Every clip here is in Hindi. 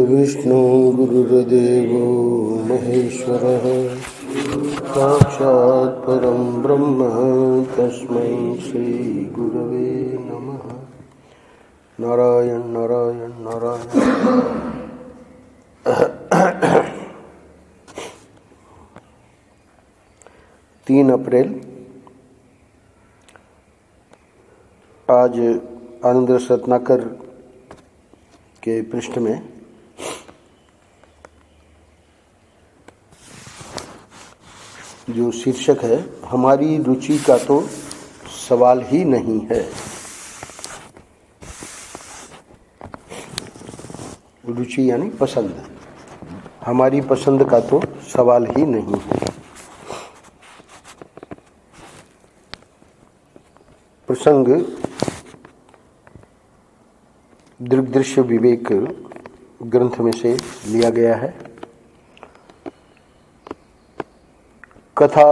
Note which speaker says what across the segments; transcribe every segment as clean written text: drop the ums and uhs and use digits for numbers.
Speaker 1: गुरुर्विष्णु गुरुर्देवो महेश्वरः साक्षात् परं ब्रह्म तस्मै श्री गुरवे नमः। नारायण नारायण नारायण। 3 अप्रैल आज आनंद रस रत्नाकर के पृष्ठ में जो शीर्षक है, हमारी रुचि का तो सवाल ही नहीं है। रुचि यानी पसंद, हमारी पसंद का तो सवाल ही नहीं है। प्रसंग दृग्दृश्य विवेक ग्रंथ में से लिया गया है। कथा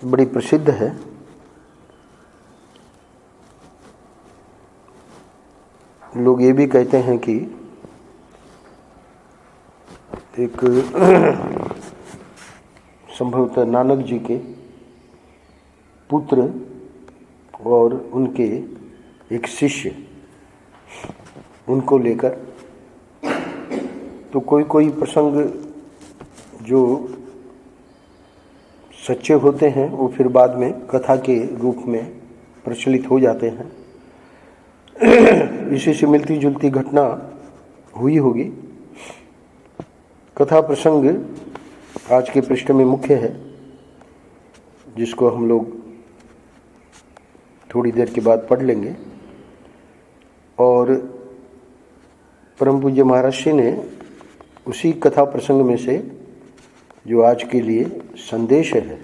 Speaker 1: बड़ी प्रसिद्ध है। लोग ये भी कहते हैं कि एक संभवतः नानक जी के पुत्र और उनके एक शिष्य, उनको लेकर तो कोई प्रसंग जो सच्चे होते हैं वो फिर बाद में कथा के रूप में प्रचलित हो जाते हैं। इसी से मिलती जुलती घटना हुई होगी। कथा प्रसंग आज के पृष्ठ में मुख्य है, जिसको हम लोग थोड़ी देर के बाद पढ़ लेंगे। और परम पूज्य महाराज जी ने उसी कथा प्रसंग में से जो आज के लिए संदेश है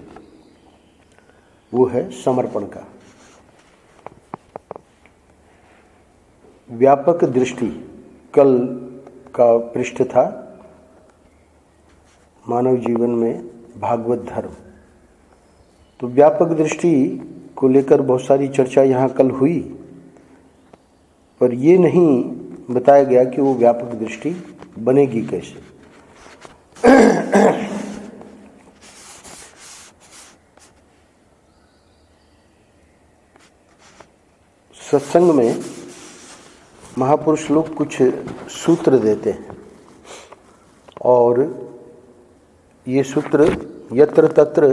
Speaker 1: वो है समर्पण का। व्यापक दृष्टि कल का पृष्ठ था, मानव जीवन में भागवत धर्म। तो व्यापक दृष्टि को लेकर बहुत सारी चर्चा यहाँ कल हुई, पर ये नहीं बताया गया कि वो व्यापक दृष्टि बनेगी कैसे। सत्संग में महापुरुष लोग कुछ सूत्र देते हैं और ये सूत्र यत्र तत्र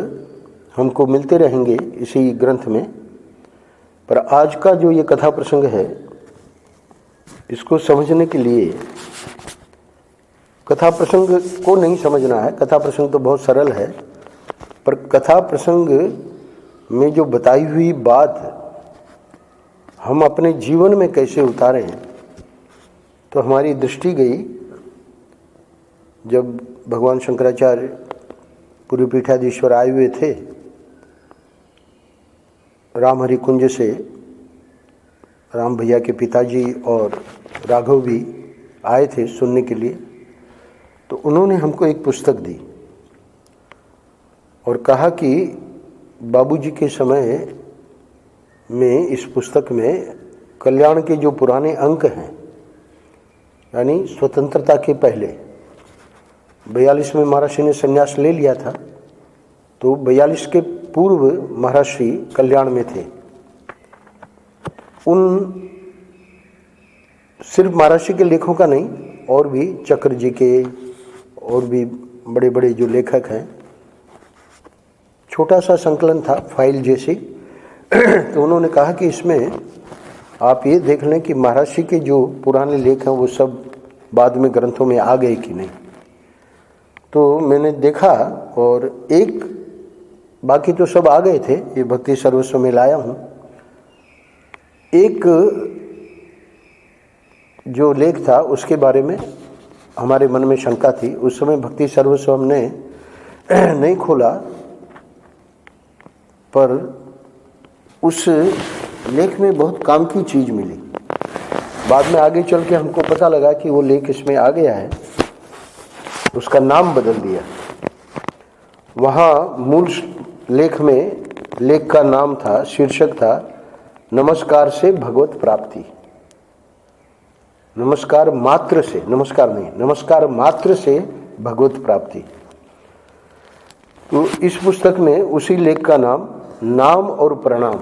Speaker 1: हमको मिलते रहेंगे इसी ग्रंथ में। पर आज का जो ये कथा प्रसंग है, इसको समझने के लिए कथा प्रसंग को नहीं समझना है। कथा प्रसंग तो बहुत सरल है, पर कथा प्रसंग में जो बताई हुई बात हम अपने जीवन में कैसे उतारें। तो हमारी दृष्टि गई, जब भगवान शंकराचार्य पूरी पीठाधीश्वर आए हुए थे, राम हरि कुंज से राम भैया के पिताजी और राघव भी आए थे सुनने के लिए। तो उन्होंने हमको एक पुस्तक दी और कहा कि बाबूजी के समय में इस पुस्तक में कल्याण के जो पुराने अंक हैं, यानी स्वतंत्रता के पहले 42 में महर्षि ने संन्यास ले लिया था, तो 42 के पूर्व महर्षि कल्याण में थे। उन सिर्फ महर्षि के लेखों का नहीं, और भी चक्र जी के और भी बड़े बड़े जो लेखक हैं, छोटा सा संकलन था फाइल जैसी। तो उन्होंने कहा कि इसमें आप ये देख लें कि महर्षि के जो पुराने लेख हैं वो सब बाद में ग्रंथों में आ गए कि नहीं। तो मैंने देखा और एक, बाकी तो सब आ गए थे, ये भक्ति सर्वस्व में लाया हूँ। एक जो लेख था उसके बारे में हमारे मन में शंका थी। उस समय भक्ति सर्वस्व हमने नहीं खोला, पर उस लेख में बहुत काम की चीज़ मिली। बाद में आगे चल के हमको पता लगा कि वो लेख इसमें आ गया है, उसका नाम बदल दिया। वहाँ मूल लेख में लेख का नाम था, शीर्षक था नमस्कार से भगवत प्राप्ति। नमस्कार मात्र से, नमस्कार नहीं, नमस्कार मात्र से भगवत प्राप्ति। तो इस पुस्तक में उसी लेख का नाम नाम और प्रणाम।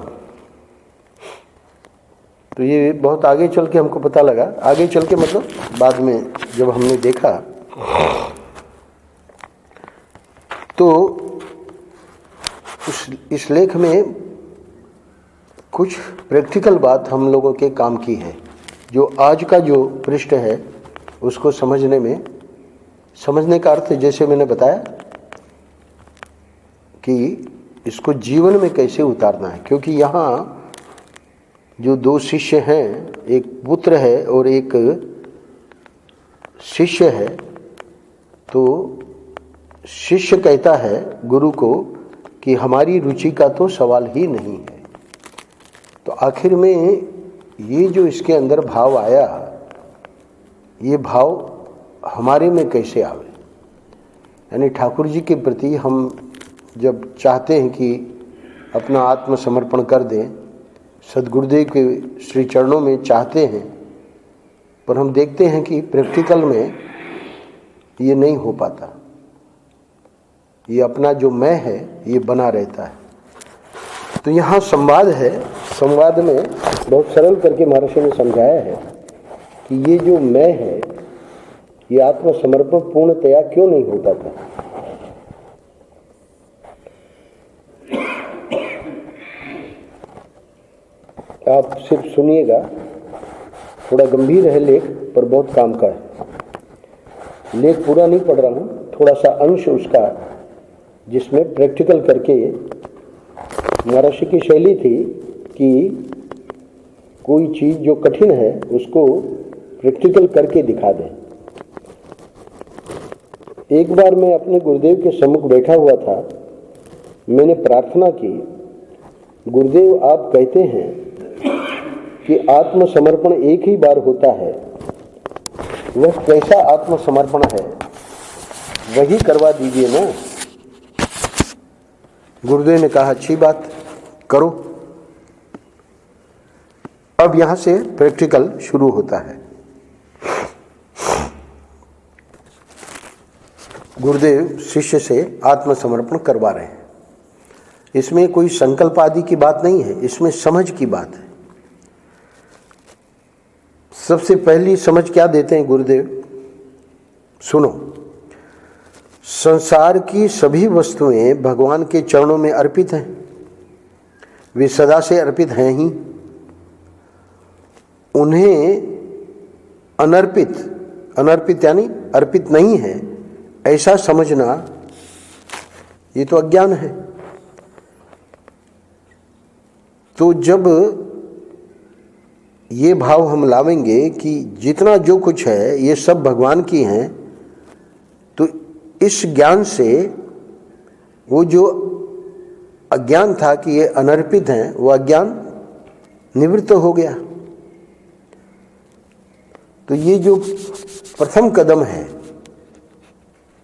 Speaker 1: तो ये बहुत आगे चल के हमको पता लगा, आगे चल के मतलब बाद में जब हमने देखा तो इस लेख में कुछ प्रैक्टिकल बात हम लोगों के काम की है, जो आज का जो पृष्ठ है उसको समझने में, समझने का अर्थ जैसे मैंने बताया कि इसको जीवन में कैसे उतारना है। क्योंकि यहाँ जो दो शिष्य हैं, एक पुत्र है और एक शिष्य है, तो शिष्य कहता है गुरु को कि हमारी रुचि का तो सवाल ही नहीं है। तो आखिर में ये जो इसके अंदर भाव आया, ये भाव हमारे में कैसे आवे। यानी ठाकुर जी के प्रति हम जब चाहते हैं कि अपना आत्मसमर्पण कर दें, सद्गुरुदेव के श्री चरणों में चाहते हैं, पर हम देखते हैं कि प्रैक्टिकल में ये नहीं हो पाता। ये अपना जो मैं है ये बना रहता है। तो यहाँ संवाद है, संवाद में बहुत सरल करके महर्षि ने समझाया है कि ये जो मैं है ये आत्मसमर्पण पूर्णतया क्यों नहीं हो पाता। आप सिर्फ सुनिएगा, थोड़ा गंभीर है लेख पर बहुत काम का है। लेख पूरा नहीं पढ़ रहा हूँ, थोड़ा सा अंश उसका जिसमें प्रैक्टिकल करके, महर्षि की शैली थी कि कोई चीज़ जो कठिन है उसको प्रैक्टिकल करके दिखा दें। एक बार मैं अपने गुरुदेव के सम्मुख बैठा हुआ था, मैंने प्रार्थना की, गुरुदेव आप कहते हैं कि आत्मसमर्पण एक ही बार होता है, वह कैसा आत्मसमर्पण है वही करवा दीजिए ना। गुरुदेव ने कहा अच्छी बात, करो। अब यहां से प्रैक्टिकल शुरू होता है। गुरुदेव शिष्य से आत्मसमर्पण करवा रहे हैं। इसमें कोई संकल्प आदि की बात नहीं है, इसमें समझ की बात है। सबसे पहली समझ क्या देते हैं गुरुदेव, सुनो। संसार की सभी वस्तुएं भगवान के चरणों में अर्पित हैं, वे सदा से अर्पित हैं ही। उन्हें अनर्पित, अनर्पित यानी अर्पित नहीं है, ऐसा समझना ये तो अज्ञान है। तो जब ये भाव हम लावेंगे कि जितना जो कुछ है ये सब भगवान की हैं, तो इस ज्ञान से वो जो अज्ञान था कि ये अनर्पित हैं, वो अज्ञान निवृत्त हो गया। तो ये जो प्रथम कदम है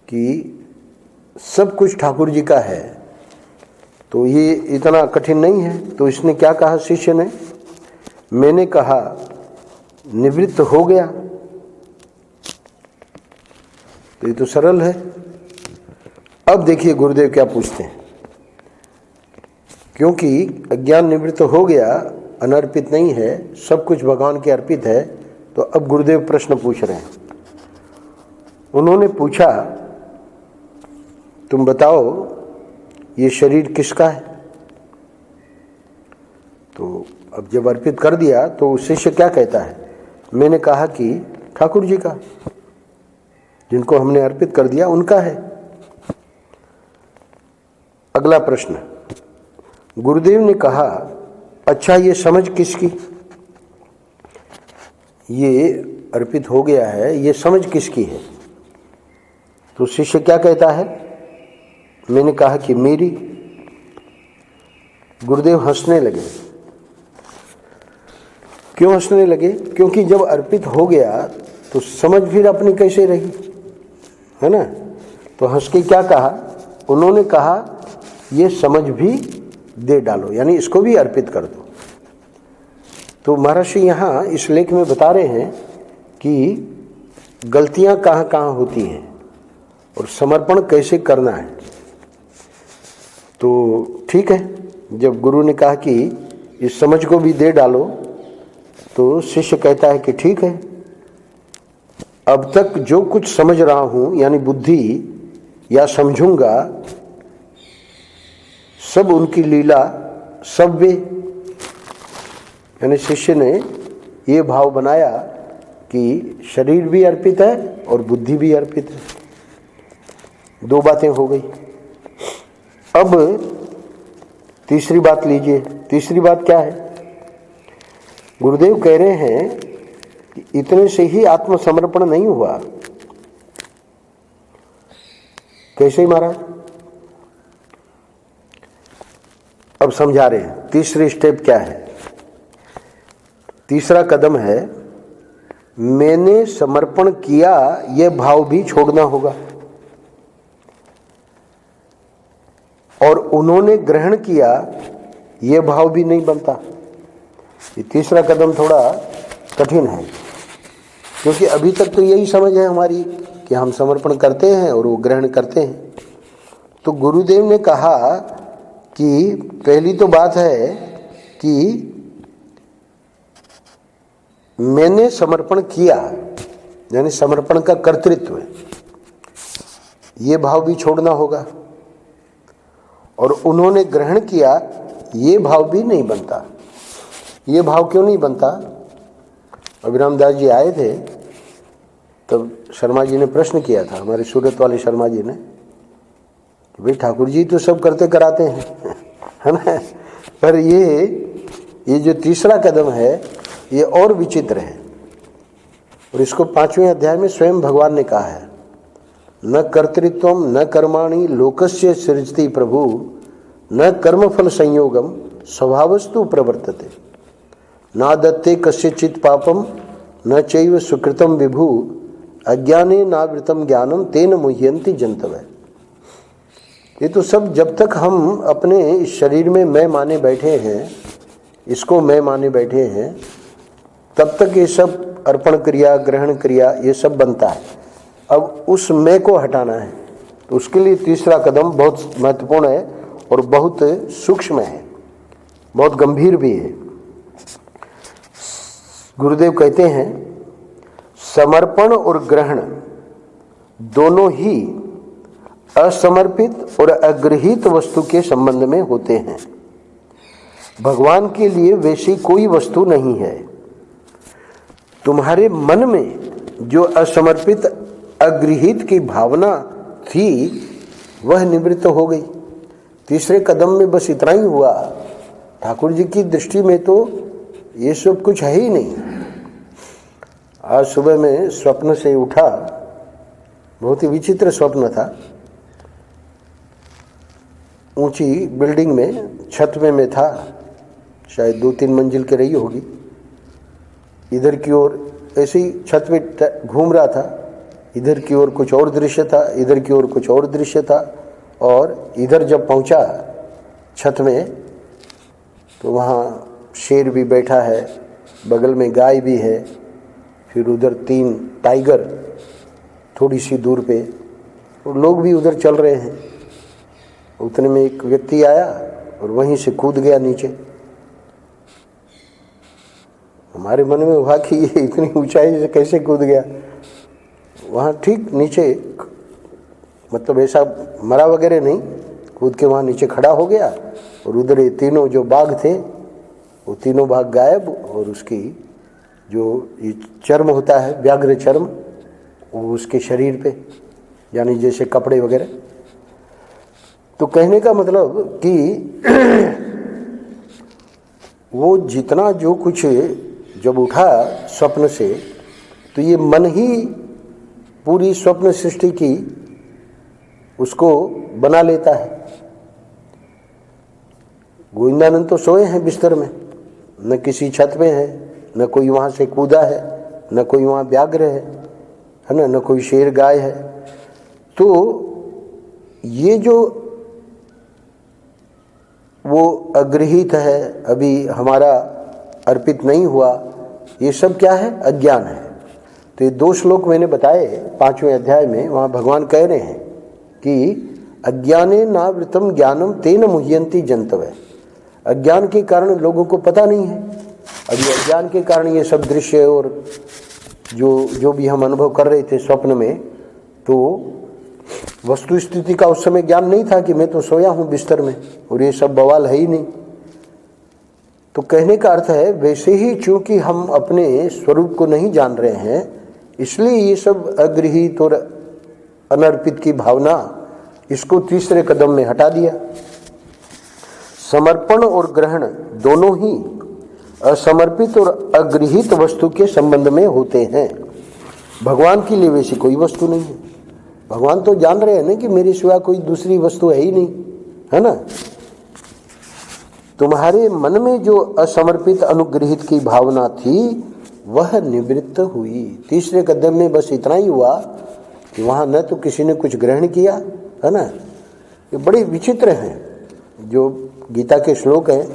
Speaker 1: कि सब कुछ ठाकुर जी का है, तो ये इतना कठिन नहीं है। तो इसने क्या कहा शिष्य ने, मैंने कहा निवृत्त हो गया। तो ये तो सरल है। अब देखिए गुरुदेव क्या पूछते हैं, क्योंकि अज्ञान निवृत्त हो गया, अनर्पित नहीं है, सब कुछ भगवान के अर्पित है। तो अब गुरुदेव प्रश्न पूछ रहे हैं। उन्होंने पूछा, तुम बताओ ये शरीर किसका है। तो अब जब अर्पित कर दिया तो शिष्य क्या कहता है, मैंने कहा कि ठाकुर जी का, जिनको हमने अर्पित कर दिया उनका है। अगला प्रश्न, गुरुदेव ने कहा अच्छा ये समझ किसकी, ये अर्पित हो गया है, ये समझ किसकी है। तो शिष्य क्या कहता है, मैंने कहा कि मेरी। गुरुदेव हंसने लगे। क्यों हंसने लगे, क्योंकि जब अर्पित हो गया तो समझ फिर अपनी कैसे रही, है ना। तो हंस के क्या कहा, उन्होंने कहा ये समझ भी दे डालो, यानी इसको भी अर्पित कर दो। तो महर्षि यहाँ इस लेख में बता रहे हैं कि गलतियां कहाँ कहाँ होती हैं और समर्पण कैसे करना है। तो ठीक है, जब गुरु ने कहा कि इस समझ को भी दे डालो, तो शिष्य कहता है कि ठीक है, अब तक जो कुछ समझ रहा हूं यानी बुद्धि या समझूंगा, सब उनकी लीला, सब वे। यानी शिष्य ने ये भाव बनाया कि शरीर भी अर्पित है और बुद्धि भी अर्पित है। दो बातें हो गई। अब तीसरी बात लीजिए। तीसरी बात क्या है? गुरुदेव कह रहे हैं कि इतने से ही आत्मसमर्पण नहीं हुआ। कैसे महाराज? अब समझा रहे हैं। तीसरी स्टेप क्या है? तीसरा कदम है, मैंने समर्पण किया यह भाव भी छोड़ना होगा, और उन्होंने ग्रहण किया यह भाव भी नहीं बनता। ये तीसरा कदम थोड़ा कठिन है, क्योंकि अभी तक तो यही समझ है हमारी कि हम समर्पण करते हैं और वो ग्रहण करते हैं। तो गुरुदेव ने कहा कि पहली तो बात है कि मैंने समर्पण किया, यानी समर्पण का कर्तृत्व, ये भाव भी छोड़ना होगा, और उन्होंने ग्रहण किया ये भाव भी नहीं बनता। ये भाव क्यों नहीं बनता? अभिराम दास जी आए थे तब शर्मा जी ने प्रश्न किया था, हमारे सूरत वाले शर्मा जी ने, भाई ठाकुर जी तो सब करते कराते हैं है ना, पर ये जो तीसरा कदम है ये और विचित्र है। और इसको 5वें अध्याय में स्वयं भगवान ने कहा है, न कर्तृत्वम न कर्माणि लोकस्य सृजति प्रभु, न कर्मफल संयोगम स्वभावस्तु प्रवर्तते, न दत्ते कस्यचित् पापम न चैव सुकृतम विभु, अज्ञाने नावृतम ज्ञानम तेन मुह्यन्ति जंतवः। ये तो सब जब तक हम अपने इस शरीर में मैं माने बैठे हैं, इसको मैं माने बैठे हैं, तब तक ये सब अर्पण क्रिया, ग्रहण क्रिया, ये सब बनता है। अब उस मैं को हटाना है, तो उसके लिए तीसरा कदम बहुत महत्वपूर्ण है और बहुत सूक्ष्म है, बहुत गंभीर भी है। गुरुदेव कहते हैं, समर्पण और ग्रहण दोनों ही असमर्पित और अग्रहित वस्तु के संबंध में होते हैं। भगवान के लिए वैसी कोई वस्तु नहीं है। तुम्हारे मन में जो असमर्पित अग्रहित की भावना थी वह निवृत्त हो गई। तीसरे कदम में बस इतना ही हुआ। ठाकुर जी की दृष्टि में तो ये सब कुछ है ही नहीं। आज सुबह में स्वप्न से उठा, बहुत ही विचित्र स्वप्न था। ऊंची बिल्डिंग में छत में मैं था, शायद 2-3 मंजिल की रही होगी। इधर की ओर ऐसे ही छत पे घूम रहा था, इधर की ओर कुछ और दृश्य था, इधर की ओर कुछ और दृश्य था, और इधर जब पहुंचा छत में तो वहाँ शेर भी बैठा है, बगल में गाय भी है, फिर उधर 3 टाइगर थोड़ी सी दूर पे, और लोग भी उधर चल रहे हैं। उतने में एक व्यक्ति आया और वहीं से कूद गया नीचे। हमारे मन में हुआ कि ये इतनी ऊंचाई से कैसे कूद गया। वहाँ ठीक नीचे, मतलब ऐसा मरा वगैरह नहीं, कूद के वहाँ नीचे खड़ा हो गया, और उधर ये तीनों जो बाघ थे वो तीनों बाघ गायब, और उसकी जो ये चर्म होता है, व्याघ्र चर्म, वो उसके शरीर पे, यानी जैसे कपड़े वगैरह। तो कहने का मतलब कि वो जितना जो कुछ जब उठा स्वप्न से, तो ये मन ही पूरी स्वप्न सृष्टि की उसको बना लेता है। गोविंदानंद तो सोए हैं बिस्तर में, न किसी छत में है, न कोई वहाँ से कूदा है, न कोई वहाँ व्याघ्र है ना, न कोई शेर गाय है। तो ये जो वो अग्रहित है, अभी हमारा अर्पित नहीं हुआ, ये सब क्या है? अज्ञान है। तो ये 2 श्लोक मैंने बताए 5वें अध्याय में। वहाँ भगवान कह रहे हैं कि अज्ञाने नावृतम ज्ञानम तेन मुह्यंती जंतवः। अज्ञान के कारण लोगों को पता नहीं है। अभी अज्ञान के कारण ये सब दृश्य और जो भी हम अनुभव कर रहे थे स्वप्न में, तो वस्तु स्थिति का उस समय ज्ञान नहीं था कि मैं तो सोया हूँ बिस्तर में और ये सब बवाल है ही नहीं। तो कहने का अर्थ है वैसे ही चूंकि हम अपने स्वरूप को नहीं जान रहे हैं, इसलिए ये सब अगृहीत और अनर्पित की भावना, इसको तीसरे कदम में हटा दिया। समर्पण और ग्रहण दोनों ही असमर्पित और अगृहीत वस्तु के संबंध में होते हैं। भगवान के लिए वैसी कोई वस्तु नहीं है। भगवान तो जान रहे हैं ना कि मेरे सिवा कोई दूसरी वस्तु है ही नहीं, है ना। तुम्हारे मन में जो असमर्पित अनुग्रहित की भावना थी वह निवृत्त हुई। तीसरे कदम में बस इतना ही हुआ कि वहाँ न तो किसी ने कुछ ग्रहण किया, है ना। ये बड़े विचित्र हैं जो गीता के श्लोक हैं,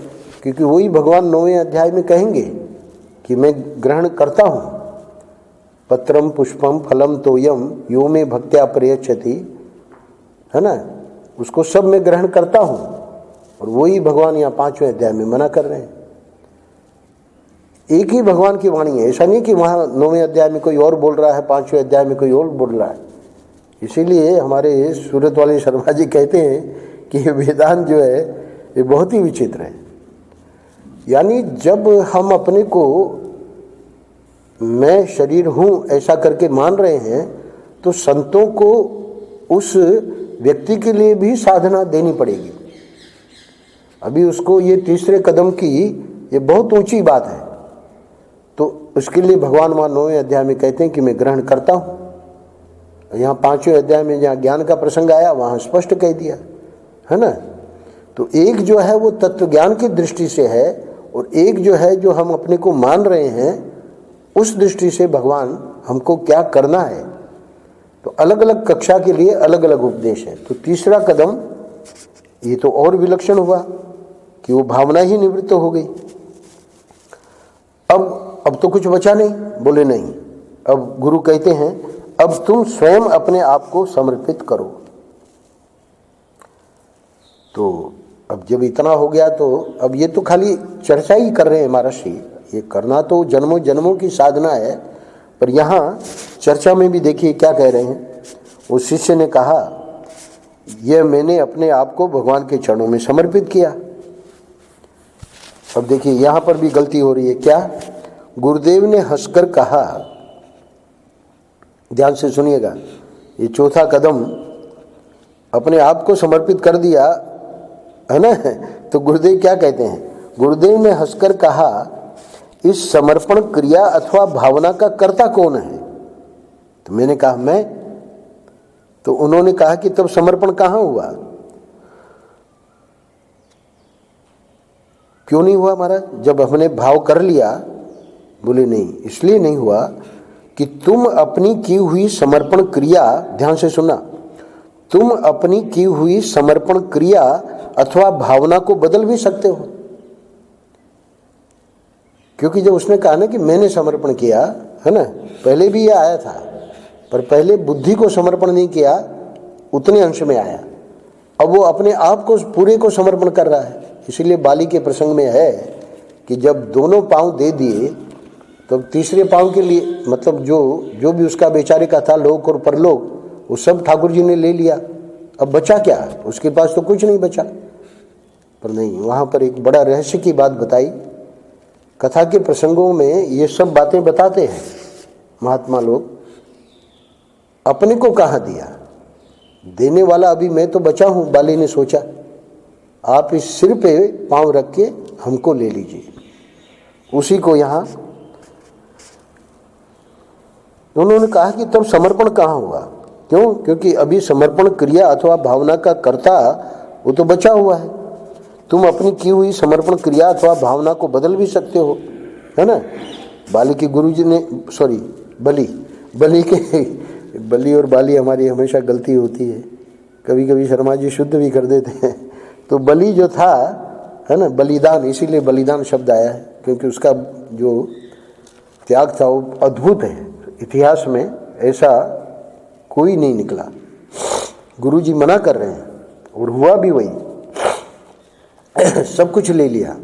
Speaker 1: क्योंकि वही भगवान 9वें अध्याय में कहेंगे कि मैं ग्रहण करता हूँ। पत्रम पुष्पम फलम तोयम यो में भक्त्या प्रयच्छति, है ना, उसको सब मैं ग्रहण करता हूँ। और वही भगवान यहाँ 5वें अध्याय में मना कर रहे हैं। एक ही भगवान की वाणी है, ऐसा नहीं कि वहाँ 9वें अध्याय में कोई और बोल रहा है, 5वें अध्याय में कोई और बोल रहा है। इसीलिए हमारे सूरत वाले शर्मा जी कहते हैं कि वेदांत जो है ये बहुत ही विचित्र है। यानी जब हम अपने को मैं शरीर हूँ ऐसा करके मान रहे हैं, तो संतों को उस व्यक्ति के लिए भी साधना देनी पड़ेगी। अभी उसको ये तीसरे कदम की ये बहुत ऊंची बात है, तो उसके लिए भगवान वहाँ 9वें अध्याय में कहते हैं कि मैं ग्रहण करता हूँ। यहाँ 5वें अध्याय में जहाँ ज्ञान का प्रसंग आया वहाँ स्पष्ट कह दिया, है ना। तो एक जो है वो तत्व ज्ञान की दृष्टि से है, और एक जो है जो हम अपने को मान रहे हैं उस दृष्टि से भगवान हमको क्या करना है। तो अलग अलग कक्षा के लिए अलग अलग उपदेश है। तो तीसरा कदम ये तो और विलक्षण हुआ कि वो भावना ही निवृत्त हो गई। अब तो कुछ बचा नहीं। बोले नहीं, अब गुरु कहते हैं अब तुम स्वयं अपने आप को समर्पित करो। तो अब जब इतना हो गया तो अब ये तो खाली चर्चा ही कर रहे हैं महर्षि, ये करना तो जन्मों जन्मों की साधना है। पर यहाँ चर्चा में भी देखिए क्या कह रहे हैं। वो शिष्य ने कहा यह मैंने अपने आप को भगवान के चरणों में समर्पित किया। अब देखिए यहाँ पर भी गलती हो रही है। क्या? गुरुदेव ने हंसकर कहा, ध्यान से सुनिएगा, ये चौथा कदम अपने आप को समर्पित कर दिया, है ना। तो गुरुदेव क्या कहते हैं? गुरुदेव ने हंसकर कहा इस समर्पण क्रिया अथवा भावना का कर्ता कौन है? तो मैंने कहा मैं। तो उन्होंने कहा कि तब समर्पण कहाँ हुआ? क्यों नहीं हुआ महाराज, जब हमने भाव कर लिया? बोले नहीं, इसलिए नहीं हुआ कि तुम अपनी की हुई समर्पण क्रिया, ध्यान से सुनना, तुम अपनी की हुई समर्पण क्रिया अथवा भावना को बदल भी सकते हो। क्योंकि जब उसने कहा ना कि मैंने समर्पण किया, है ना, पहले भी ये आया था, पर पहले बुद्धि को समर्पण नहीं किया, उतने अंश में आया। अब वो अपने आप को पूरे को समर्पण कर रहा है। इसीलिए बाली के प्रसंग में है कि जब दोनों पांव दे दिए तो तीसरे पांव के लिए, मतलब जो भी उसका बेचारे का था, लोक और परलोक, वो सब ठाकुर जी ने ले लिया। अब बचा क्या? उसके पास तो कुछ नहीं बचा। पर नहीं, वहाँ पर एक बड़ा रहस्य की बात बताई। कथा के प्रसंगों में ये सब बातें बताते हैं महात्मा लोग। अपने को कहाँ दिया? देने वाला अभी मैं तो बचा हूँ। बाली ने सोचा आप इस सिर पे पांव रख के हमको ले लीजिए। उसी को यहाँ उन्होंने कहा कि तब समर्पण कहाँ हुआ? क्यों? क्योंकि अभी समर्पण क्रिया अथवा भावना का कर्ता वो तो बचा हुआ है। तुम अपनी की हुई समर्पण क्रिया अथवा भावना को बदल भी सकते हो, है ना। बाली के गुरु जी ने, सॉरी, बली और बाली हमारी हमेशा गलती होती है। कभी कभी शर्मा जी शुद्ध भी कर देते हैं। तो बलि जो था, है ना, बलिदान, इसीलिए बलिदान शब्द आया है, क्योंकि उसका जो त्याग था वो अद्भुत है। इतिहास में ऐसा कोई नहीं निकला। गुरुजी मना कर रहे हैं और हुआ भी वही। सब कुछ ले लिया,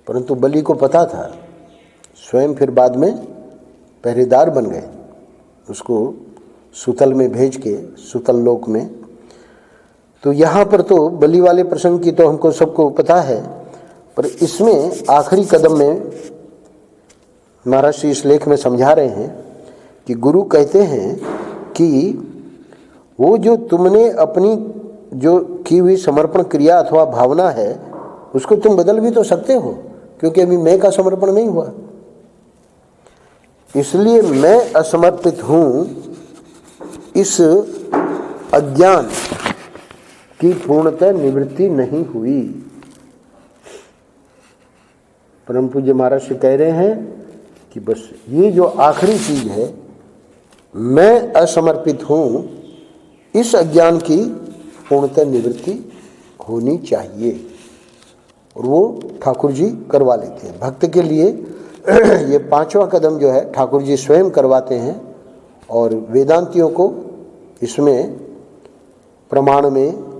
Speaker 1: परंतु बलि को पता था, स्वयं फिर बाद में पहरेदार बन गए, उसको सुतल में भेज के, सुतल लोक में। तो यहाँ पर तो बलि वाले प्रसंग की तो हमको सबको पता है, पर इसमें आखिरी कदम में महाराज श्री इस लेख में समझा रहे हैं कि गुरु कहते हैं कि वो जो तुमने अपनी जो की हुई समर्पण क्रिया अथवा भावना है उसको तुम बदल भी तो सकते हो, क्योंकि अभी मैं का समर्पण नहीं हुआ। इसलिए मैं असमर्पित हूं, इस अज्ञान की पूर्णतः निवृत्ति नहीं हुई। परम पूज्य महाराज से कह रहे हैं कि बस ये जो आखिरी चीज है, मैं असमर्पित हूं, इस अज्ञान की पूर्णतः निवृत्ति होनी चाहिए। और वो ठाकुर जी करवा लेते हैं भक्त के लिए। ये पांचवा कदम जो है ठाकुर जी स्वयं करवाते हैं, और वेदांतियों को इसमें प्रमाण में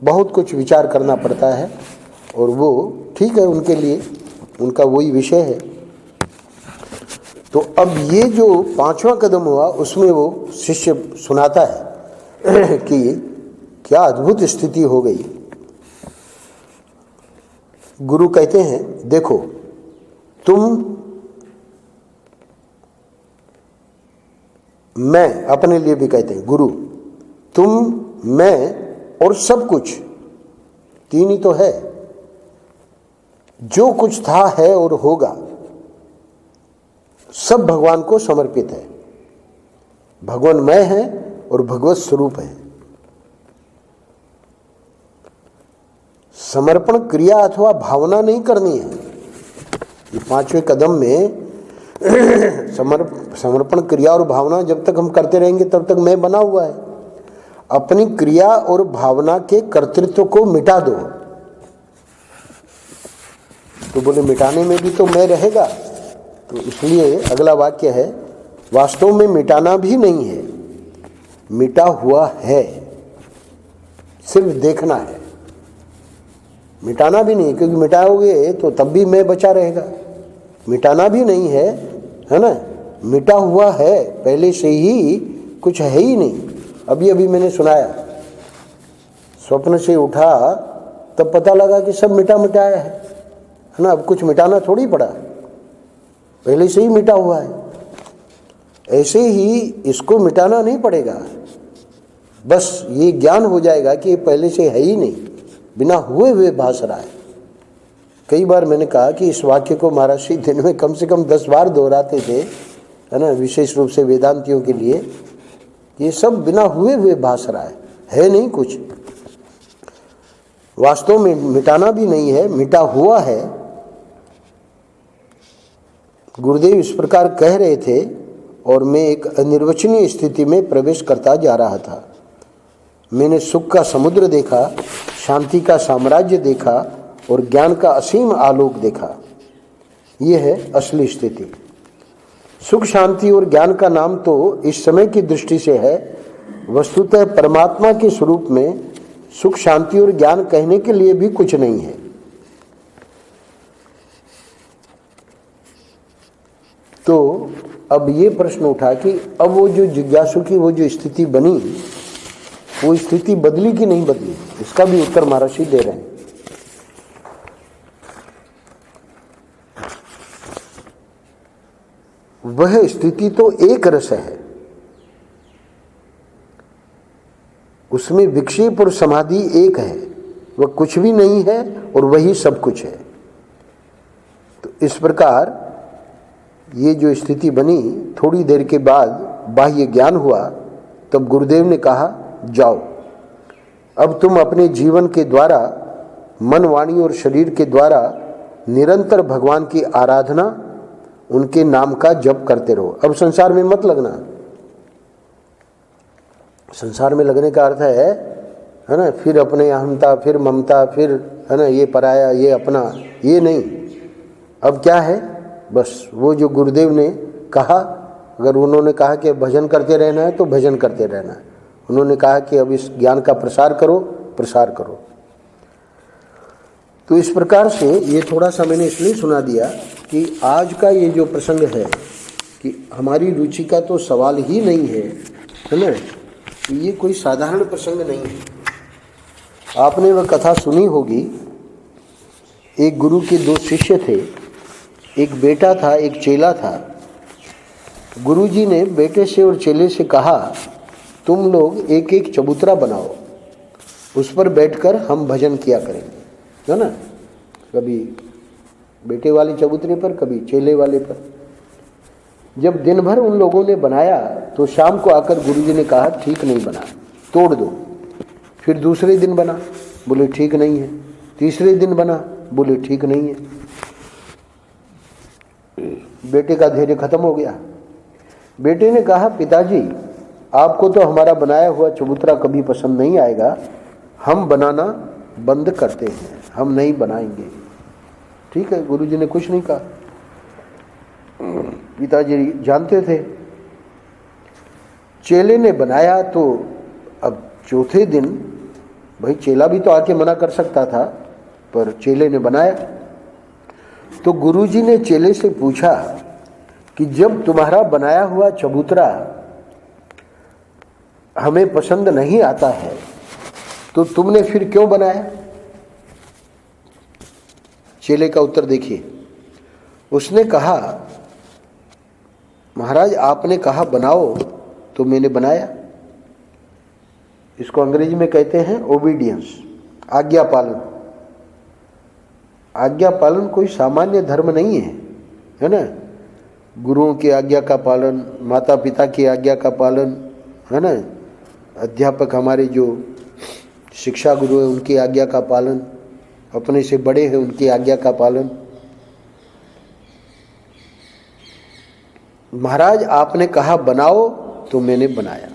Speaker 1: बहुत कुछ विचार करना पड़ता है, और वो ठीक है, उनके लिए उनका वही विषय है। तो अब ये जो पांचवा कदम हुआ उसमें वो शिष्य सुनाता है कि क्या अद्भुत स्थिति हो गई। गुरु कहते हैं, देखो तुम, मैं, अपने लिए भी कहते हैं गुरु, तुम, मैं और सब कुछ, तीन ही तो है। जो कुछ था, है और होगा, सब भगवान को समर्पित है। भगवान मैं है और भगवत स्वरूप है। समर्पण क्रिया अथवा भावना नहीं करनी है। ये पांचवें कदम में समर्पण क्रिया और भावना जब तक हम करते रहेंगे तब तक मैं बना हुआ है। अपनी क्रिया और भावना के कर्तृत्व को मिटा दो। तो बोले मिटाने में भी तो मैं रहेगा, तो इसलिए अगला वाक्य है, वास्तव में मिटाना भी नहीं है, मिटा हुआ है, सिर्फ देखना है। मिटाना भी नहीं, क्योंकि मिटाओगे तो तब भी मैं बचा रहेगा। मिटाना भी नहीं है ना, मिटा हुआ है, पहले से ही कुछ है ही नहीं। अभी मैंने सुनाया, स्वप्न से उठा तब पता लगा कि सब मिटाया है ना। अब कुछ मिटाना थोड़ी पड़ा, पहले से ही मिटा हुआ है। ऐसे ही इसको मिटाना नहीं पड़ेगा, बस ये ज्ञान हो जाएगा कि ये पहले से है ही नहीं, बिना हुए भास रहा है। कई बार मैंने कहा कि इस वाक्य को महाराज श्री दिन में कम से कम 10 बार दोहराते थे, है ना, विशेष रूप से वेदांतियों के लिए। ये सब बिना हुए भास रहा है नहीं कुछ। वास्तव में मिटाना भी नहीं है, मिटा हुआ है। गुरुदेव इस प्रकार कह रहे थे और मैं एक अनिर्वचनीय स्थिति में प्रवेश करता जा रहा था। मैंने सुख का समुद्र देखा, शांति का साम्राज्य देखा और ज्ञान का असीम आलोक देखा। यह है असली स्थिति। सुख, शांति और ज्ञान का नाम तो इस समय की दृष्टि से है, वस्तुतः परमात्मा के स्वरूप में सुख, शांति और ज्ञान कहने के लिए भी कुछ नहीं है। तो अब ये प्रश्न उठा कि अब वो जो जिज्ञासु की वो जो स्थिति बनी, वो स्थिति बदली कि नहीं बदली, इसका भी उत्तर महर्षि दे रहे हैं। वह स्थिति तो एक रस है, उसमें विक्षेप और समाधि एक है, वह कुछ भी नहीं है और वही सब कुछ है। तो इस प्रकार ये जो स्थिति बनी, थोड़ी देर के बाद बाह्य ज्ञान हुआ। तब गुरुदेव ने कहा, जाओ अब तुम अपने जीवन के द्वारा, मन, वाणी और शरीर के द्वारा निरंतर भगवान की आराधना, उनके नाम का जप करते रहो। अब संसार में मत लगना। संसार में लगने का अर्थ है ना, फिर अपने अहमता, फिर ममता, फिर है ना ये पराया, ये अपना, ये नहीं। अब क्या है, बस वो जो गुरुदेव ने कहा अगर उन्होंने कहा कि भजन करते रहना है तो भजन करते रहना है, उन्होंने कहा कि अब इस ज्ञान का प्रसार करो, प्रसार करो। तो इस प्रकार से ये थोड़ा सा मैंने इसलिए सुना दिया कि आज का ये जो प्रसंग है कि हमारी रुचि का तो सवाल ही नहीं है ना, ये कोई साधारण प्रसंग नहीं है। आपने वह कथा सुनी होगी, एक गुरु के दो शिष्य थे, एक बेटा था एक चेला था। गुरुजी ने बेटे से और चेले से कहा, तुम लोग एक एक चबूतरा बनाओ, उस पर बैठकर हम भजन किया करेंगे, है ना। कभी बेटे वाले चबूतरे पर, कभी चेले वाले पर। जब दिन भर उन लोगों ने बनाया तो शाम को आकर गुरुजी ने कहा, ठीक नहीं बना, तोड़ दो। फिर दूसरे दिन बना, बोले ठीक नहीं है। तीसरे दिन बना, बोले ठीक नहीं है। बेटे का धैर्य खत्म हो गया। बेटे ने कहा, पिताजी आपको तो हमारा बनाया हुआ चबूतरा कभी पसंद नहीं आएगा, हम बनाना बंद करते हैं, हम नहीं बनाएंगे। ठीक है, गुरुजी ने कुछ नहीं कहा। पिताजी जानते थे। चेले ने बनाया तो अब चौथे दिन, भाई चेला भी तो आके मना कर सकता था, पर चेले ने बनाया। तो गुरुजी ने चेले से पूछा कि जब तुम्हारा बनाया हुआ चबूतरा हमें पसंद नहीं आता है तो तुमने फिर क्यों बनाया? चेले का उत्तर देखिए। उसने कहा, महाराज आपने कहा बनाओ तो मैंने बनाया। इसको अंग्रेजी में कहते हैं ओबीडियंस, आज्ञा पालन। आज्ञा पालन कोई सामान्य धर्म नहीं है ना। गुरुओं की आज्ञा का पालन, माता पिता की आज्ञा का पालन, है ना। अध्यापक हमारे जो शिक्षा गुरु है उनकी आज्ञा का पालन, अपने से बड़े हैं उनकी आज्ञा का पालन। महाराज आपने कहा बनाओ तो मैंने बनाया।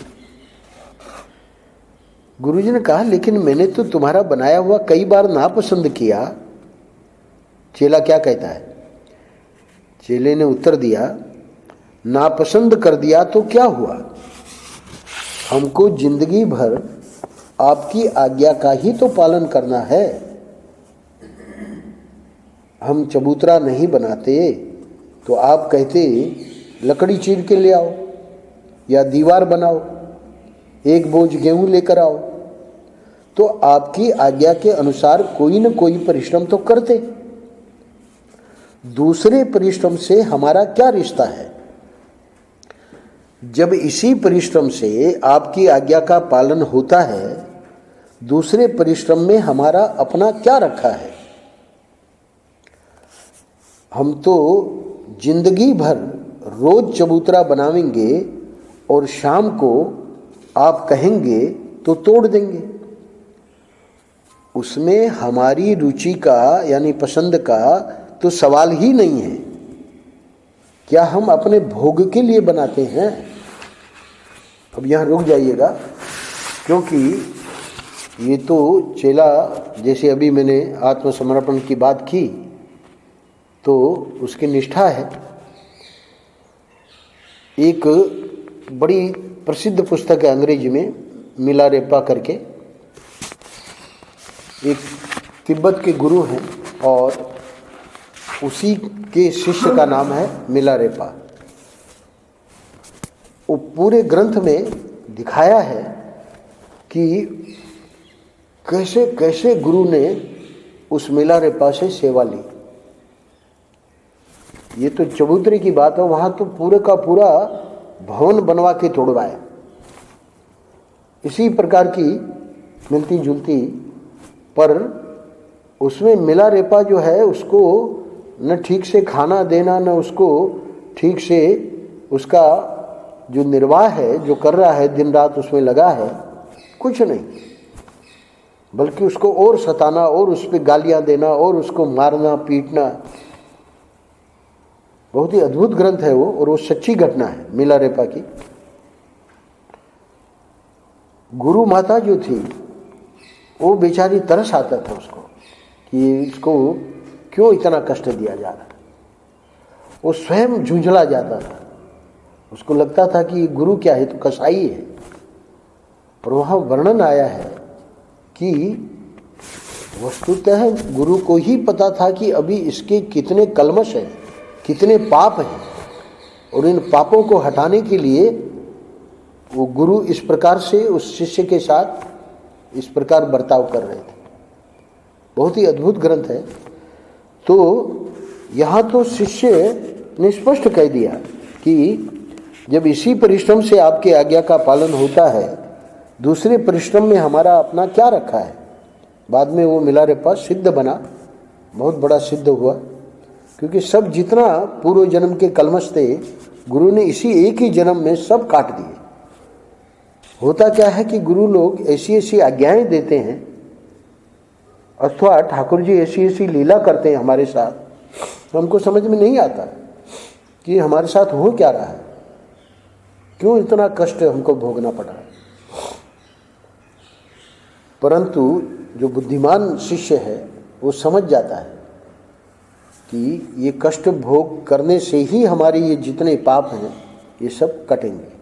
Speaker 1: गुरुजी ने कहा, लेकिन मैंने तो तुम्हारा बनाया हुआ कई बार नापसंद किया। चेला क्या कहता है? चेले ने उत्तर दिया, नापसंद कर दिया तो क्या हुआ, हमको जिंदगी भर आपकी आज्ञा का ही तो पालन करना है। हम चबूतरा नहीं बनाते तो आप कहते लकड़ी चीर के ले आओ या दीवार बनाओ, एक बोझ गेहूं लेकर आओ, तो आपकी आज्ञा के अनुसार कोई न कोई परिश्रम तो करते। दूसरे परिश्रम से हमारा क्या रिश्ता है? जब इसी परिश्रम से आपकी आज्ञा का पालन होता है, दूसरे परिश्रम में हमारा अपना क्या रखा है? हम तो जिंदगी भर रोज चबूतरा बनावेंगे और शाम को आप कहेंगे तो तोड़ देंगे। उसमें हमारी रुचि का यानी पसंद का तो सवाल ही नहीं है। क्या हम अपने भोग के लिए बनाते हैं? अब यहाँ रुक जाइएगा, क्योंकि ये तो चेला, जैसे अभी मैंने आत्मसमर्पण की बात की तो उसकी निष्ठा है। एक बड़ी प्रसिद्ध पुस्तक है अंग्रेजी में, मिलारेपा करके, एक तिब्बत के गुरु हैं और उसी के शिष्य का नाम है मिलारेपा। वो पूरे ग्रंथ में दिखाया है कि कैसे कैसे गुरु ने उस मिलारेपा से सेवा ली। ये तो चबूतरे की बात है, वहाँ तो पूरे का पूरा भवन बनवा के तोड़वाया। इसी प्रकार की मिलती जुलती, पर उसमें मिलारेपा जो है उसको न ठीक से खाना देना, न उसको ठीक से उसका जो निर्वाह है जो कर रहा है, दिन रात उसमें लगा है, कुछ नहीं, बल्कि उसको और सताना और उस पर गालियाँ देना और उसको मारना पीटना। बहुत ही अद्भुत ग्रंथ है वो, और वो सच्ची घटना है मिलारेपा की। गुरु माता जो थी वो बेचारी तरस आता था उसको कि इसको क्यों इतना कष्ट दिया जा रहा है। वो स्वयं झुंझला जाता था उसको लगता था कि गुरु क्या है, तो कसाई है। और वहाँ वर्णन आया है कि वस्तुतः गुरु को ही पता था कि अभी इसके कितने कल्मश हैं, कितने पाप हैं, और इन पापों को हटाने के लिए वो गुरु इस प्रकार से उस शिष्य के साथ इस प्रकार बर्ताव कर रहे थे। बहुत ही अद्भुत ग्रंथ है। तो यहाँ तो शिष्य ने स्पष्ट कह दिया कि जब इसी परिश्रम से आपके आज्ञा का पालन होता है, दूसरे परिश्रम में हमारा अपना क्या रखा है। बाद में वो मिलारेपा सिद्ध बना, बहुत बड़ा सिद्ध हुआ, क्योंकि सब जितना पूर्व जन्म के कलमश थे गुरु ने इसी एक ही जन्म में सब काट दिए। होता क्या है कि गुरु लोग ऐसी ऐसी आज्ञाएं देते हैं अथवा ठाकुर जी ऐसी ऐसी लीला करते हैं हमारे साथ, हमको समझ में नहीं आता कि हमारे साथ हो क्या रहा है, क्यों इतना कष्ट हमको भोगना पड़ रहा है। परंतु जो बुद्धिमान शिष्य है वो समझ जाता है कि ये कष्ट भोग करने से ही हमारे ये जितने पाप हैं ये सब कटेंगे।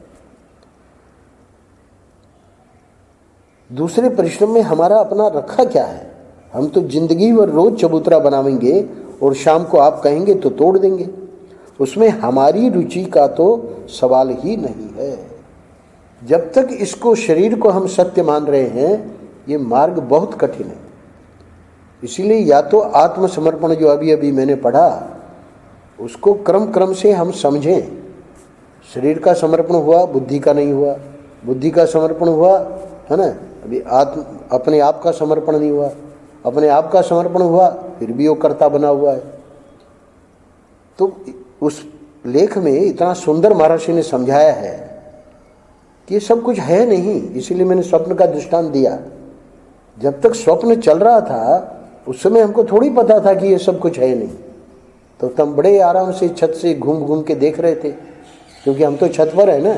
Speaker 1: दूसरे परिश्रम में हमारा अपना रखा क्या है। हम तो जिंदगी भर रोज चबूतरा बनावेंगे और शाम को आप कहेंगे तो तोड़ देंगे, उसमें हमारी रुचि का तो सवाल ही नहीं है। जब तक इसको शरीर को हम सत्य मान रहे हैं ये मार्ग बहुत कठिन है। इसीलिए या तो आत्मसमर्पण जो अभी अभी मैंने पढ़ा उसको क्रम क्रम से हम समझें। शरीर का समर्पण हुआ, बुद्धि का नहीं हुआ, बुद्धि का समर्पण हुआ है ना, अभी अपने आप का समर्पण नहीं हुआ, अपने आप का समर्पण हुआ फिर भी वो कर्ता बना हुआ है। तो उस लेख में इतना सुंदर महर्षि ने समझाया है कि ये सब कुछ है नहीं। इसीलिए मैंने स्वप्न का दृष्टांत दिया। जब तक स्वप्न चल रहा था उस समय हमको थोड़ी पता था कि ये सब कुछ है नहीं, तो हम बड़े आराम से छत से घूम घूम के देख रहे थे, क्योंकि हम तो छत पर है ना,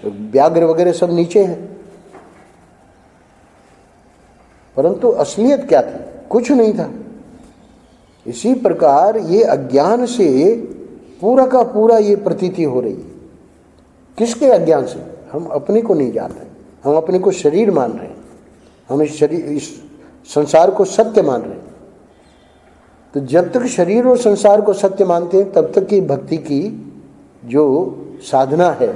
Speaker 1: व्याघ्र वगैरह सब नीचे हैं। परंतु असलियत क्या थी, कुछ नहीं था। इसी प्रकार ये अज्ञान से पूरा का पूरा ये प्रतीति हो रही है। किसके अज्ञान से? हम अपने को नहीं जान रहे, हम अपने को शरीर मान रहे हैं, हम इस संसार को सत्य मान रहे हैं। तो जब तक शरीर और संसार को सत्य मानते हैं तब तक की भक्ति की जो साधना है,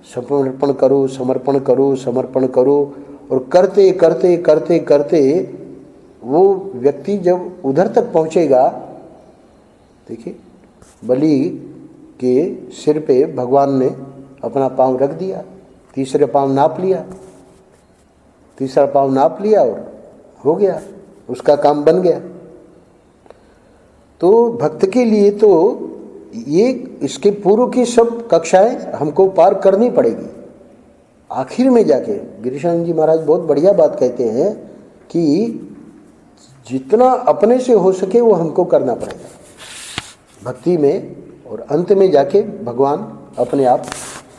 Speaker 1: समर्पण करो समर्पण करो समर्पण करो, और करते करते करते करते वो व्यक्ति जब उधर तक पहुंचेगा, देखिए बलि के सिर पे भगवान ने अपना पांव रख दिया, तीसरे पांव नाप लिया, तीसरा पांव नाप लिया और हो गया, उसका काम बन गया। तो भक्त के लिए तो ये इसके पूर्व की सब कक्षाएं हमको पार करनी पड़ेगी। आखिर में जाके गिरीशानंद जी महाराज बहुत बढ़िया बात कहते हैं कि जितना अपने से हो सके वो हमको करना पड़ेगा भक्ति में, और अंत में जाके भगवान अपने आप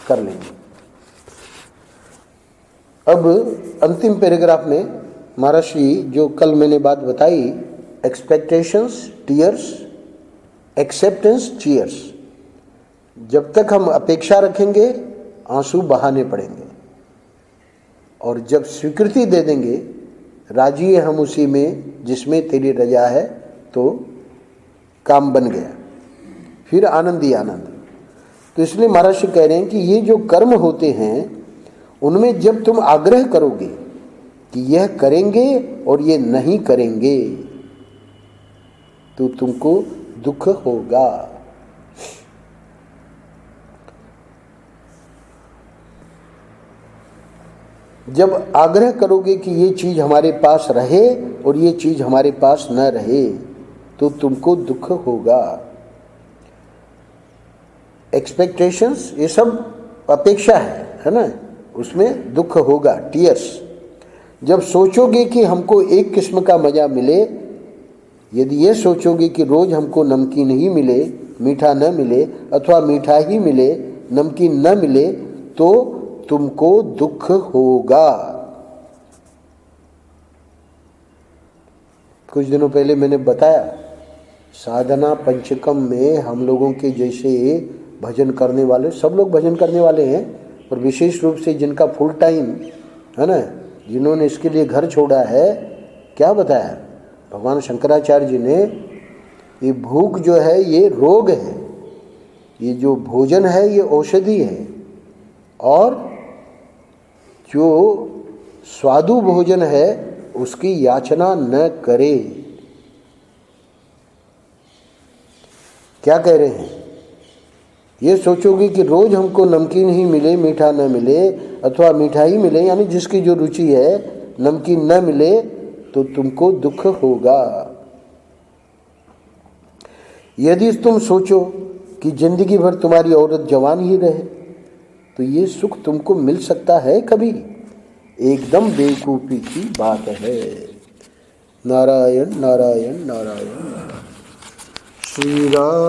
Speaker 1: कर लेंगे। अब अंतिम पैराग्राफ में महर्षि जो कल मैंने बात बताई, एक्सपेक्टेशंस टीयर्स, एक्सेप्टेंस चीयर्स। जब तक हम अपेक्षा रखेंगे आंसू बहाने पड़ेंगे, और जब स्वीकृति दे देंगे राजी है हम उसी में जिसमें तेरी रजा है, तो काम बन गया, फिर आनंद ही आनंद। तो इसलिए महर्षि कह रहे हैं कि ये जो कर्म होते हैं उनमें जब तुम आग्रह करोगे कि यह करेंगे और ये नहीं करेंगे तो तुमको दुख होगा। जब आग्रह करोगे कि ये चीज हमारे पास रहे और ये चीज हमारे पास न रहे तो तुमको दुख होगा। एक्सपेक्टेशंस ये सब अपेक्षा है ना, उसमें दुख होगा, टीयर्स। जब सोचोगे कि हमको एक किस्म का मजा मिले, यदि ये सोचोगे कि रोज हमको नमकीन ही मिले, मीठा न मिले, अथवा मीठा ही मिले नमकीन न मिले, तो तुमको दुख होगा। कुछ दिनों पहले मैंने बताया साधना पंचकम में हम लोगों के जैसे भजन करने वाले, सब लोग भजन करने वाले हैं, और विशेष रूप से जिनका फुल टाइम है ना, जिन्होंने इसके लिए घर छोड़ा है, क्या बताया भगवान शंकराचार्य जी ने, ये भूख जो है ये रोग है, ये जो भोजन है ये औषधि है, और जो स्वादु भोजन है उसकी याचना न करे। क्या कह रहे हैं, ये सोचोगे कि रोज हमको नमकीन ही मिले, मीठा न मिले, अथवा मीठा ही मिले, यानी जिसकी जो रुचि है, नमकीन न मिले तो तुमको दुख होगा। यदि तुम सोचो कि जिंदगी भर तुम्हारी औरत जवान ही रहे, तो ये सुख तुमको मिल सकता है कभी? एकदम बेवकूफी की बात है। नारायण नारायण नारायण। श्री राम।